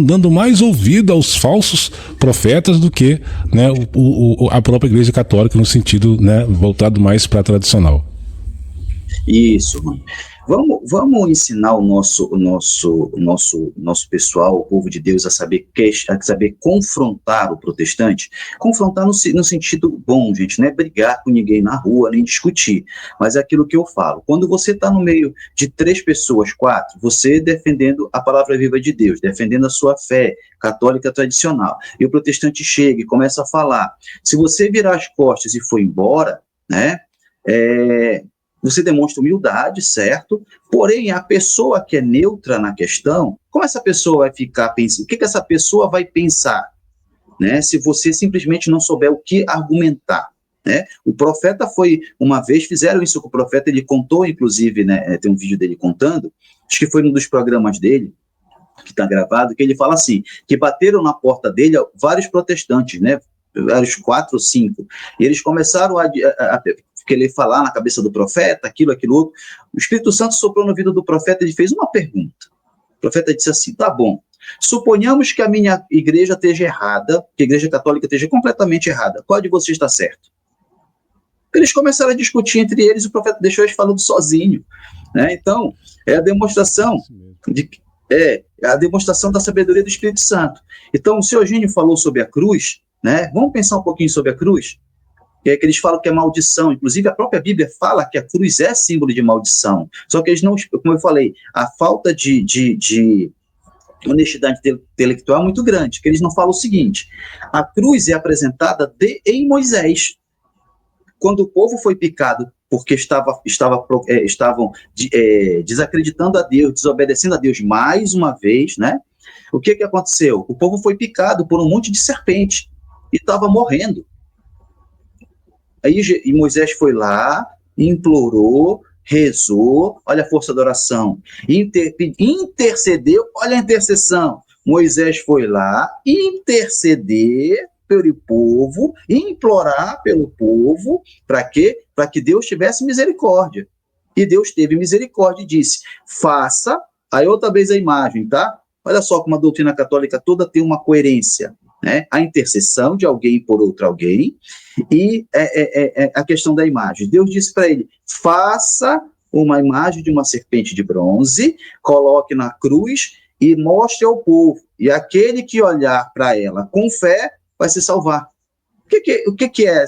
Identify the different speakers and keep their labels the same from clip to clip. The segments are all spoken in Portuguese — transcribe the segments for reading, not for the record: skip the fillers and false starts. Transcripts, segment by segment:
Speaker 1: dando mais ouvido aos falsos profetas do que, né, a própria Igreja Católica, no sentido, né, voltado mais para a tradicional.
Speaker 2: Isso, mano. Vamos ensinar o nosso pessoal, o povo de Deus, a saber confrontar o protestante. Confrontar no sentido bom, gente, não é brigar com ninguém na rua, nem discutir, mas é aquilo que eu falo. Quando você está no meio de 3 pessoas, 4, você defendendo a palavra viva de Deus, defendendo a sua fé católica tradicional, e o protestante chega e começa a falar. Se você virar as costas e for embora, né, você demonstra humildade, certo? Porém, a pessoa que é neutra na questão, como essa pessoa vai ficar pensando? O que essa pessoa vai pensar, né? Se você simplesmente não souber o que argumentar, né? O profeta uma vez fizeram isso com o profeta, ele contou, inclusive, né? Tem um vídeo dele contando, acho que foi num dos programas dele, que está gravado, que ele fala assim, que bateram na porta dele vários protestantes, né? Vários 4 ou 5, e eles começaram a querer falar na cabeça do profeta, aquilo, outro. O Espírito Santo soprou no ouvido do profeta e ele fez uma pergunta. O profeta disse assim, tá bom, suponhamos que a minha igreja esteja errada, que a igreja católica esteja completamente errada, qual de vocês está certo? Eles começaram a discutir entre eles e o profeta deixou eles falando sozinho, né? Então, é a demonstração da sabedoria do Espírito Santo. Então, o senhor Eugênio falou sobre a cruz, né? Vamos pensar um pouquinho sobre a cruz? Que eles falam que é maldição, inclusive a própria Bíblia fala que a cruz é símbolo de maldição, só que eles não, como eu falei, a falta de honestidade intelectual é muito grande, que eles não falam o seguinte, a cruz é apresentada em Moisés, quando o povo foi picado porque estavam desacreditando a Deus, desobedecendo a Deus mais uma vez, né? O que aconteceu? O povo foi picado por um monte de serpente e estava morrendo. Aí Moisés foi lá, implorou, rezou, olha a força da oração, intercedeu, olha a intercessão. Moisés foi lá, interceder pelo povo, implorar pelo povo, para quê? Para que Deus tivesse misericórdia. E Deus teve misericórdia e disse, faça, aí outra vez a imagem, tá? Olha só como a doutrina católica toda tem uma coerência, né? A intercessão de alguém por outro alguém e a questão da imagem. Deus disse para ele, faça uma imagem de uma serpente de bronze, coloque na cruz e mostre ao povo. E aquele que olhar para ela com fé vai se salvar. O que é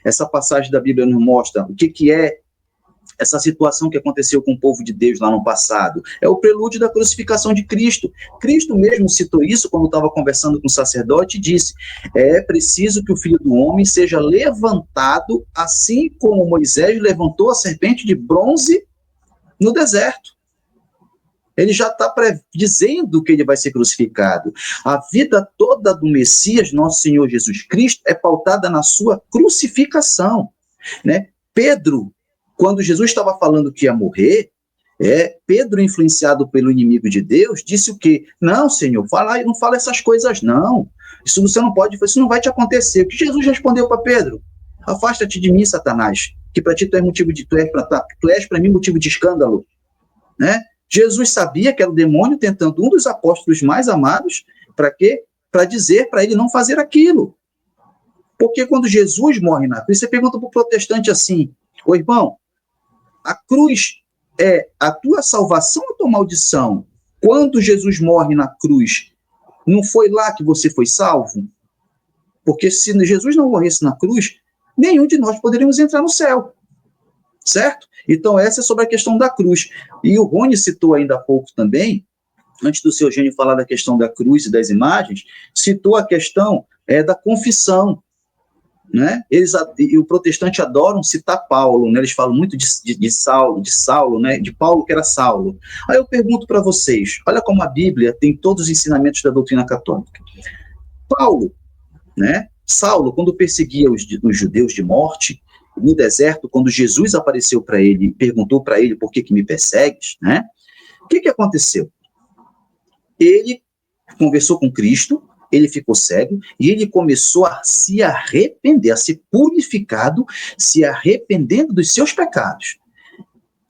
Speaker 2: essa passagem da Bíblia nos mostra? O que é essa situação que aconteceu com o povo de Deus lá no passado? É o prelúdio da crucificação de Cristo. Cristo mesmo citou isso quando estava conversando com o sacerdote e disse, é preciso que o Filho do Homem seja levantado assim como Moisés levantou a serpente de bronze no deserto. Ele já está dizendo que ele vai ser crucificado. A vida toda do Messias, nosso Senhor Jesus Cristo, é pautada na sua crucificação, né? Pedro, quando Jesus estava falando que ia morrer, Pedro, influenciado pelo inimigo de Deus, disse o quê? Não, Senhor, não fala essas coisas não. Isso você não pode, isso não vai te acontecer. O que Jesus respondeu para Pedro? Afasta-te de mim, Satanás, que para ti tu és para mim motivo de escândalo, né? Jesus sabia que era o demônio tentando um dos apóstolos mais amados, para quê? Para dizer para ele não fazer aquilo. Porque quando Jesus morre na cruz, você pergunta para o protestante assim, ô irmão, a cruz é a tua salvação ou a tua maldição? Quando Jesus morre na cruz, não foi lá que você foi salvo? Porque se Jesus não morresse na cruz, nenhum de nós poderíamos entrar no céu. Certo? Então, essa é sobre a questão da cruz. E o Rony citou ainda há pouco também, antes do seu Eugênio falar da questão da cruz e das imagens, citou a questão da confissão. Né? E o protestante adoram citar Paulo, né? Eles falam muito de Saulo, né? De Paulo que era Saulo. Aí eu pergunto para vocês, olha como a Bíblia tem todos os ensinamentos da doutrina católica. Paulo, né? Saulo, quando perseguia os judeus de morte, no deserto, quando Jesus apareceu para ele e perguntou para ele por que me persegues, né? O que aconteceu? Ele conversou com Cristo, ele ficou cego e ele começou a se arrepender, a ser purificado, se arrependendo dos seus pecados.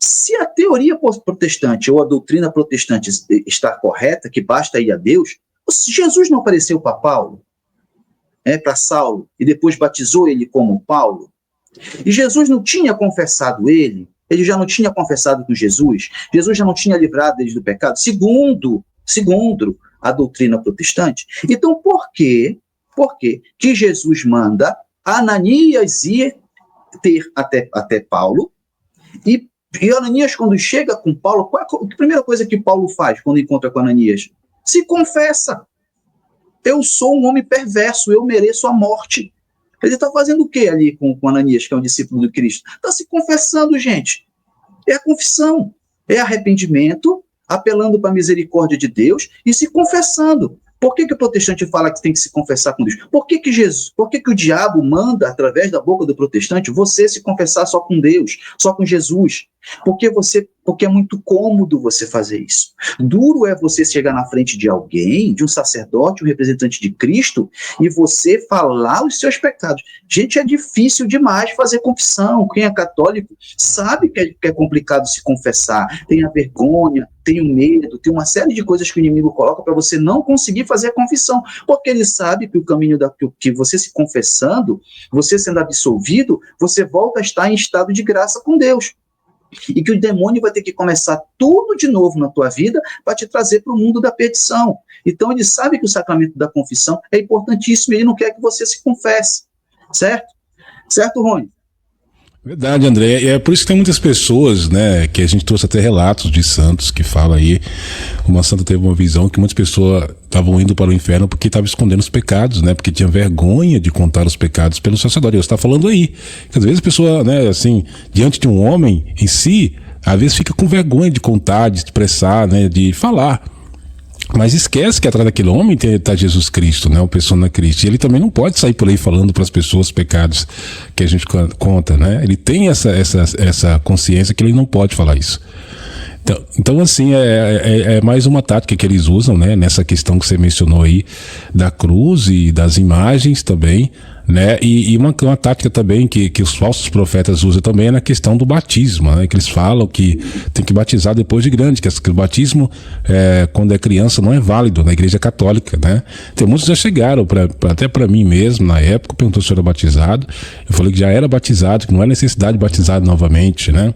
Speaker 2: Se a teoria protestante ou a doutrina protestante está correta, que basta ir a Deus, Jesus não apareceu para Paulo, para Saulo, e depois batizou ele como Paulo? E Jesus não tinha confessado ele já não tinha confessado com Jesus já não tinha livrado eles do pecado, segundo a doutrina protestante. Então, por que que Jesus manda Ananias ir ter até Paulo, e Ananias, quando chega com Paulo, qual é a primeira coisa que Paulo faz quando encontra com Ananias? Se confessa. Eu sou um homem perverso, eu mereço a morte. Ele está fazendo o que ali com Ananias, que é um discípulo de Cristo? Está se confessando, gente. É a confissão, é arrependimento, apelando para a misericórdia de Deus e se confessando. Por que o protestante fala que tem que se confessar com Deus? Por que o diabo manda, através da boca do protestante, você se confessar só com Deus, só com Jesus? Porque é muito cômodo você fazer isso. Duro é você chegar na frente de alguém, de um sacerdote, um representante de Cristo, e você falar os seus pecados. Gente, é difícil demais fazer confissão. Quem é católico sabe que é complicado se confessar. Tem a vergonha, tem o medo, tem uma série de coisas que o inimigo coloca para você não conseguir fazer a confissão, porque ele sabe que o caminho que você se confessando, você sendo absolvido, você volta a estar em estado de graça com Deus. E que o demônio vai ter que começar tudo de novo na tua vida para te trazer para o mundo da perdição. Então ele sabe que o sacramento da confissão é importantíssimo e ele não quer que você se confesse. Certo? Certo, Rony?
Speaker 1: Verdade, André. E é por isso que tem muitas pessoas, né, que a gente trouxe até relatos de santos que falam aí. Uma santa teve uma visão que muitas pessoas estavam indo para o inferno porque estavam escondendo os pecados, né, porque tinha vergonha de contar os pecados pelo sacerdote. Você está falando aí que às vezes a pessoa, né, assim, diante de um homem em si, às vezes fica com vergonha de contar, de expressar, né, de falar. Mas esquece que atrás daquele homem está Jesus Cristo, né? O persona Cristo. E ele também não pode sair por aí falando para as pessoas os pecados que a gente conta, né? Ele tem essa consciência que ele não pode falar isso. Então assim, é mais uma tática que eles usam, né? Nessa questão que você mencionou aí, da cruz e das imagens também, né? E uma tática também que os falsos profetas usam também é na questão do batismo, né? Que eles falam que tem que batizar depois de grande, que o batismo, quando é criança, não é válido na Igreja Católica, né? Então muitos já chegaram, até para mim mesmo, na época, perguntou se eu era batizado, eu falei que já era batizado, que não é necessidade de batizar novamente, né?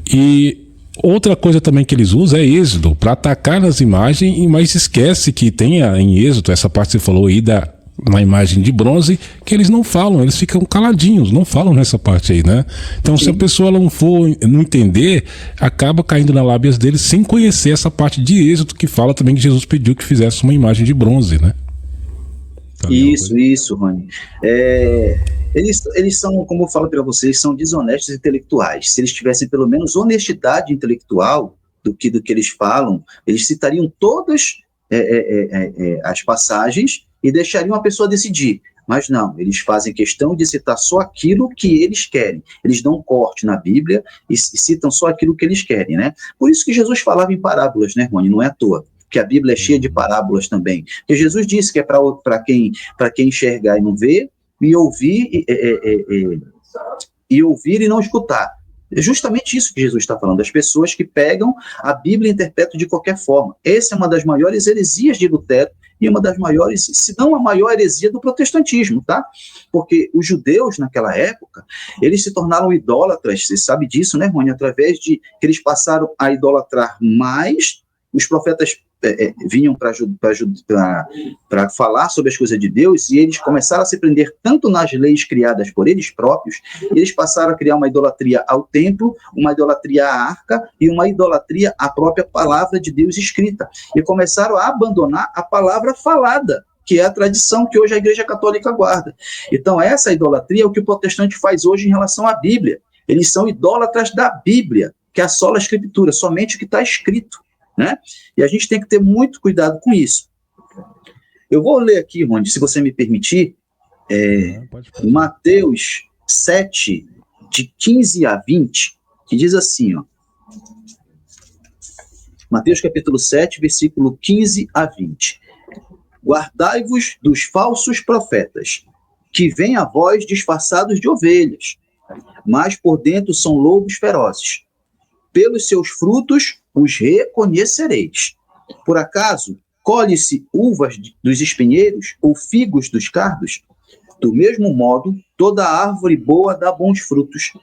Speaker 1: E outra coisa também que eles usam é Êxodo, para atacar nas imagens, mas esquece que tem em Êxodo, essa parte que você falou aí na imagem de bronze, que eles não falam, eles ficam caladinhos, não falam nessa parte aí, né? Então, se a pessoa não entender, acaba caindo na lábias deles sem conhecer essa parte de Êxodo, que fala também que Jesus pediu que fizesse uma imagem de bronze, né?
Speaker 2: Isso, Rony. Eles são, como eu falo para vocês, são desonestos intelectuais. Se eles tivessem pelo menos honestidade intelectual do que eles falam, eles citariam todas as passagens e deixariam a pessoa decidir. Mas não, eles fazem questão de citar só aquilo que eles querem. Eles dão um corte na Bíblia e citam só aquilo que eles querem, né? Por isso que Jesus falava em parábolas, né, Rony? Não é à toa. Que a Bíblia é cheia de parábolas também. Porque Jesus disse que é para quem enxergar e não ver, e ouvir e não escutar. É justamente isso que Jesus está falando. As pessoas que pegam a Bíblia e interpretam de qualquer forma. Essa é uma das maiores heresias de Lutero e uma das maiores, se não a maior heresia do protestantismo, tá? Porque os judeus, naquela época, eles se tornaram idólatras, você sabe disso, né, Rony? Através de que eles passaram a idolatrar mais. Os profetas vinham para falar sobre as coisas de Deus, e eles começaram a se prender tanto nas leis criadas por eles próprios, e eles passaram a criar uma idolatria ao templo, uma idolatria à arca e uma idolatria à própria palavra de Deus escrita, e começaram a abandonar a palavra falada, que é a tradição que hoje a Igreja Católica guarda. Então essa idolatria é o que o protestante faz hoje em relação à Bíblia. Eles são idólatras da Bíblia, que é a sola Escritura, somente o que está escrito, né? E a gente tem que ter muito cuidado com isso. Eu vou ler aqui, Rony, se você me permitir, Mateus 7, de 15 a 20, que diz assim, ó, Mateus capítulo 7, versículo 15 a 20. Guardai-vos dos falsos profetas, que vêm a vós disfarçados de ovelhas, mas por dentro são lobos ferozes. pelos seus frutos os reconhecereis. Por acaso, colhe-se uvas dos espinheiros ou figos dos cardos? Do mesmo modo, toda árvore boa dá bons frutos,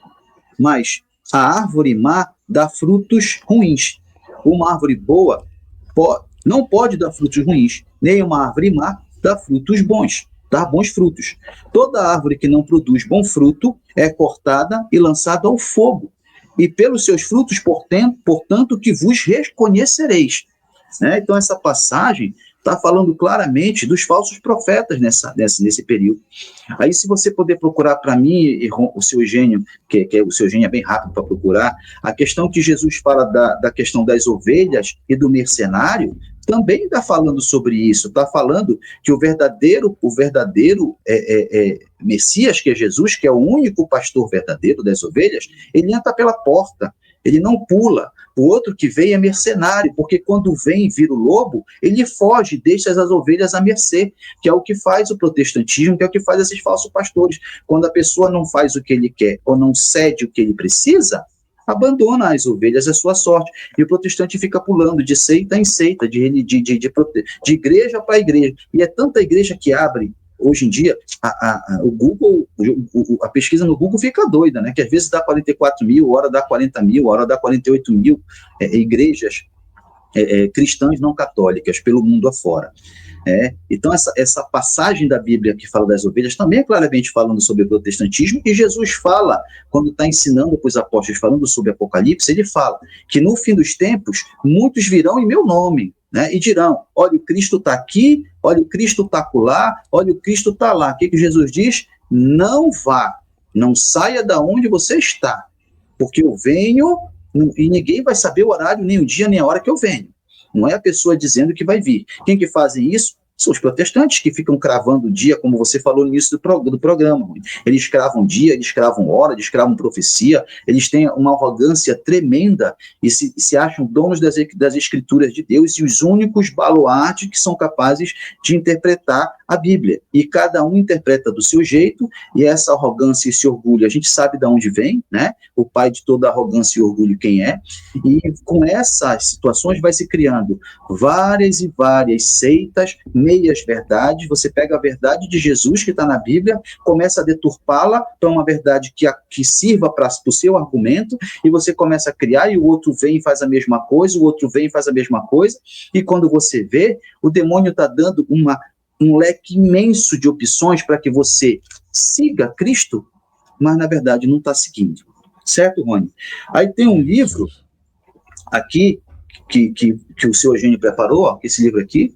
Speaker 2: mas a árvore má dá frutos ruins. Uma árvore boa não pode dar frutos ruins, nem uma árvore má dá frutos bons, dá bons frutos. Toda árvore que não produz bom fruto é cortada e lançada ao fogo. E pelos seus frutos, portanto, que vos reconhecereis. Então, essa passagem está falando claramente dos falsos profetas nesse período. Aí, se você puder procurar para mim, o seu Eugênio, que o seu Eugênio é bem rápido para procurar, a questão que Jesus fala da questão das ovelhas e do mercenário, também está falando sobre isso, está falando que o verdadeiro Messias, que é Jesus, que é o único pastor verdadeiro das ovelhas, ele entra pela porta, ele não pula. O outro que vem é mercenário, porque quando vem vira o lobo, ele foge, deixa as ovelhas à mercê, que é o que faz o protestantismo, que é o que faz esses falsos pastores. Quando a pessoa não faz o que ele quer ou não cede o que ele precisa, abandona as ovelhas à sua sorte. E o protestante fica pulando de seita em seita, de igreja para igreja. E é tanta igreja que abre. Hoje em dia, o Google, a pesquisa no Google fica doida, né? Que às vezes dá 44 mil, hora dá 40 mil, hora dá 48 mil igrejas cristãs não católicas pelo mundo afora. Então, essa passagem da Bíblia que fala das ovelhas também é claramente falando sobre o protestantismo, e Jesus fala, quando está ensinando para os apóstolos, falando sobre Apocalipse, ele fala que no fim dos tempos, muitos virão em meu nome, e dirão, olha, o Cristo está aqui, olha, o Cristo está acolá, olha, o Cristo está lá. O que Jesus diz? Não vá, não saia da onde você está, porque eu venho e ninguém vai saber o horário, nem o dia, nem a hora que eu venho. Não é a pessoa dizendo que vai vir. Quem que fazem isso? São os protestantes que ficam cravando o dia, como você falou no início do programa. Eles cravam dia, eles cravam hora, eles cravam profecia, eles têm uma arrogância tremenda e se acham donos das escrituras de Deus e os únicos baluartes que são capazes de interpretar a Bíblia. E cada um interpreta do seu jeito, e essa arrogância e esse orgulho, a gente sabe de onde vem, né? O pai de toda arrogância e orgulho quem é? E com essas situações vai se criando várias e várias seitas, meias verdades. Você pega a verdade de Jesus que está na Bíblia, começa a deturpá-la para uma verdade que sirva para o seu argumento, e você começa a criar, e o outro vem e faz a mesma coisa, o outro vem e faz a mesma coisa, e quando você vê, o demônio está dando um leque imenso de opções para que você siga Cristo, mas na verdade não está seguindo. Certo, Rony? Aí tem um livro aqui que o seu Eugênio preparou, esse livro aqui,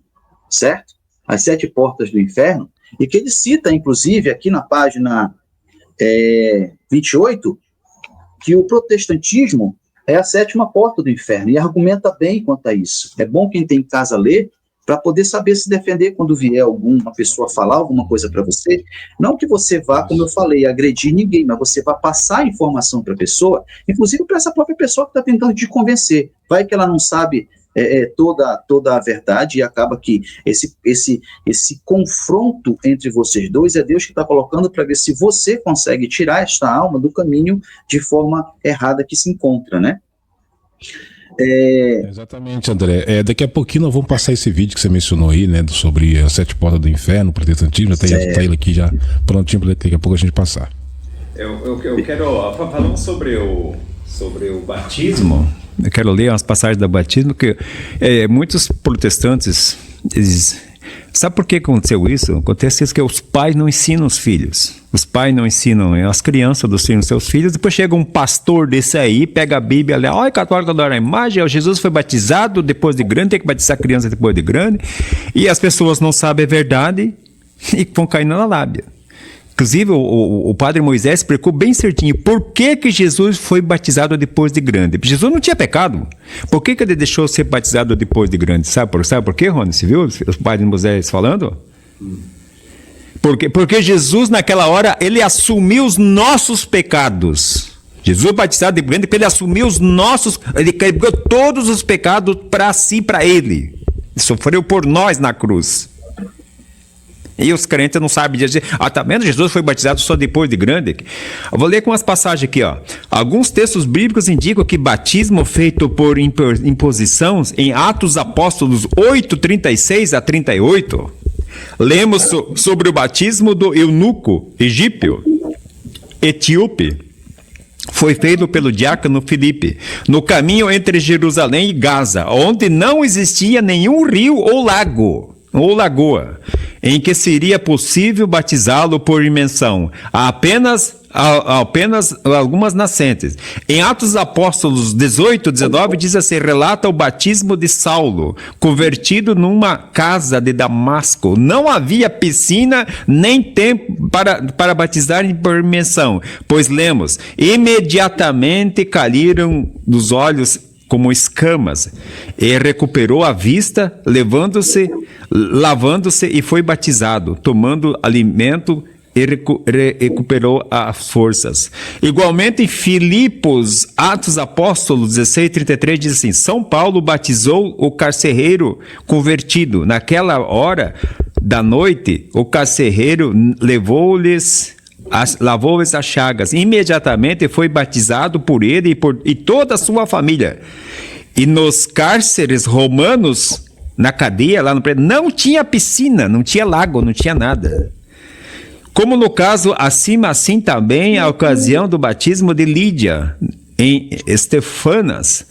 Speaker 2: certo? As 7 Portas do Inferno, e que ele cita, inclusive, aqui na página 28, que o protestantismo é a 7ª porta do inferno, e argumenta bem quanto a isso. É bom quem tem em casa ler, para poder saber se defender quando vier alguma pessoa falar alguma coisa para você. Não que você vá, como eu falei, agredir ninguém, mas você vai passar a informação para a pessoa, inclusive para essa própria pessoa que está tentando te convencer. Vai que ela não sabe toda a verdade, e acaba que esse confronto entre vocês dois é Deus que está colocando para ver se você consegue tirar esta alma do caminho de forma errada que se encontra, né?
Speaker 1: Exatamente, André. Daqui a pouquinho nós vamos passar esse vídeo que você mencionou aí, né, sobre as 7 portas do inferno, o protestantismo, tá ele aqui já prontinho para daqui a pouco a gente passar.
Speaker 3: Eu quero, falando sobre o batismo, eu quero ler umas passagens do batismo, que muitos protestantes, sabe por que aconteceu isso? Acontece isso que os pais não ensinam os filhos. Os pais não ensinam as crianças dos seus filhos. Depois chega um pastor desse aí, pega a Bíblia, olha, olha, católico adora a imagem, Jesus foi batizado depois de grande, tem que batizar a criança depois de grande. E as pessoas não sabem a verdade e vão caindo na lábia. Inclusive, o padre Moisés explicou bem certinho por que Jesus foi batizado depois de grande. Jesus não tinha pecado. Por que ele deixou ser batizado depois de grande? Sabe por quê, Rony? Você viu o padre Moisés falando? Porque Jesus, naquela hora, ele assumiu os nossos pecados. Jesus batizado de grande, porque ele assumiu ele carregou todos os pecados para si, para ele. Ele sofreu por nós na cruz. E os crentes não sabem dizer, tá vendo? Jesus foi batizado só depois de grande. Eu vou ler com umas passagens aqui, ó. Alguns textos bíblicos indicam que batismo feito por imposição em Atos Apóstolos 8:36 a 38. Lemos sobre o batismo do eunuco egípcio, etíope. Foi feito pelo diácono Filipe, no caminho entre Jerusalém e Gaza, onde não existia nenhum rio ou lago, ou lagoa, em que seria possível batizá-lo por imersão. Apenas algumas nascentes. Em Atos Apóstolos 18:19 diz assim, relata o batismo de Saulo, convertido numa casa de Damasco. Não havia piscina nem tempo para batizar por imersão, pois lemos, imediatamente caíram dos olhos como escamas, e recuperou a vista, lavando-se e foi batizado, tomando alimento e recuperou as forças. Igualmente em Filipos, Atos Apóstolos 16:33 diz assim, São Paulo batizou o carcereiro convertido. Naquela hora da noite, o carcereiro lavou-lhes as chagas. Imediatamente foi batizado por ele e toda a sua família. E nos cárceres romanos, na cadeia, lá no prédio, não tinha piscina, não tinha lago, não tinha nada. Como no caso acima, assim também a ocasião do batismo de Lídia, em Estefanas.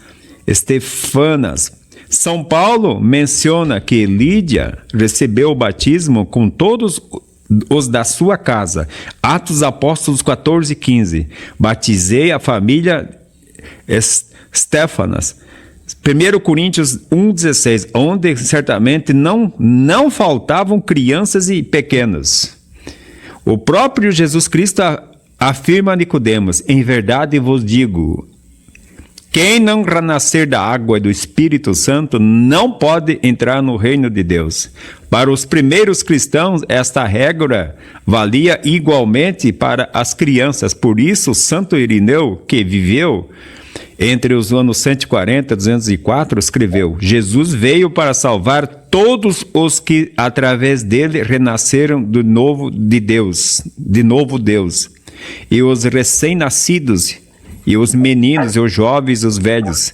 Speaker 3: São Paulo menciona que Lídia recebeu o batismo com todos os da sua casa. Atos Apóstolos 14:15. Batizei a família Estefanas. 1 Coríntios 1:16, onde certamente não faltavam crianças e pequenos. O próprio Jesus Cristo afirma a Nicodemos, em verdade vos digo, quem não renascer da água e do Espírito Santo não pode entrar no reino de Deus. Para os primeiros cristãos, esta regra valia igualmente para as crianças. Por isso, Santo Irineu, que viveu entre os anos 140 e 204, escreveu, Jesus veio para salvar todos os que através dele renasceram de novo Deus. E os recém-nascidos, e os meninos, e os jovens, e os velhos.